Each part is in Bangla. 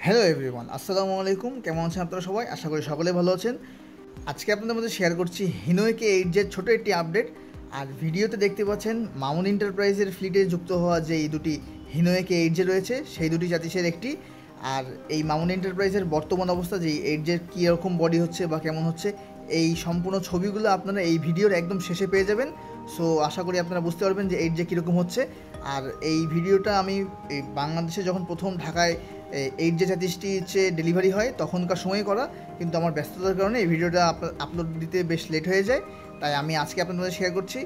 হ্যালো এভরিওয়ান, আসসালামু আলাইকুম। কেমন আছেন আপনারা সবাই? আশা করি সকলে ভালো আছেন। আজকে আপনাদের মধ্যে শেয়ার করছি হিনোয়েকে 8 ছোটো একটি আপডেট। আর ভিডিওতে দেখতে পাচ্ছেন মামুন এন্টারপ্রাইজের ফ্লিটে যুক্ত হওয়া যে এই দুটি হিনোয়েকে 8 রয়েছে সেই দুটি জাতিসের একটি। আর এই মামুন এন্টারপ্রাইজের বর্তমান অবস্থা যে 8 কীরকম বডি হচ্ছে বা কেমন হচ্ছে, এই সম্পূর্ণ ছবিগুলো আপনারা এই ভিডিওর একদম শেষে পেয়ে যাবেন। সো আশা করি আপনারা বুঝতে পারবেন যে 8 কীরকম হচ্ছে। আর এই ভিডিওটা আমি এই বাংলাদেশে যখন প্রথম ঢাকায় 8 হচ্ছে ডেলিভারি হয় তখনকার সময় করা, কিন্তু আমার ব্যস্ততার কারণে এই ভিডিওটা আপলোড দিতে বেশ লেট হয়ে যায়, তাই আমি আজকে আপনাদের মাঝে শেয়ার করছি।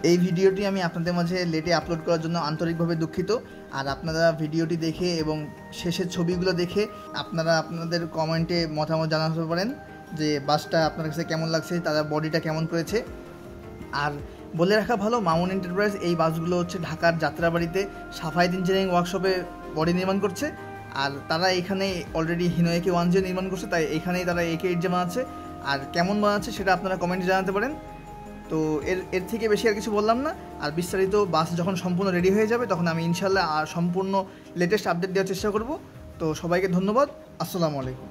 এই ভিডিওটি আমি আপনাদের মাঝে লেটে আপলোড করার জন্য আন্তরিকভাবে দুঃখিত। আর আপনারা ভিডিওটি দেখে এবং শেষের ছবিগুলো দেখে আপনারা আপনাদের কমেন্টে মতামত জানাতে পারেন যে বাসটা আপনার কাছে কেমন লাগছে, তারা বডিটা কেমন করেছে। আর বলে রাখা ভালো, মামুন এন্টারপ্রাইজ এই বাসগুলো হচ্ছে ঢাকার যাত্রাবাড়িতে সাফায়েত ইঞ্জিনিয়ারিং ওয়ার্কশপে বডি নির্মাণ করছে। আর তারা এখানে অলরেডি হিনোয়েকে 1 নির্মাণ করছে, তাই এখানেই তারা একে 8 বানাচ্ছে। আর কেমন বানাচ্ছে সেটা আপনারা কমেন্টে জানাতে পারেন। তো এর থেকে বেশি আর কিছু বললাম না। আর বিস্তারিত বাস যখন সম্পূর্ণ রেডি হয়ে যাবে তখন আমি ইনশাল্লাহ আর সম্পূর্ণ লেটেস্ট আপডেট দেওয়ার চেষ্টা করব। তো সবাইকে ধন্যবাদ। আসসালামু আলাইকুম।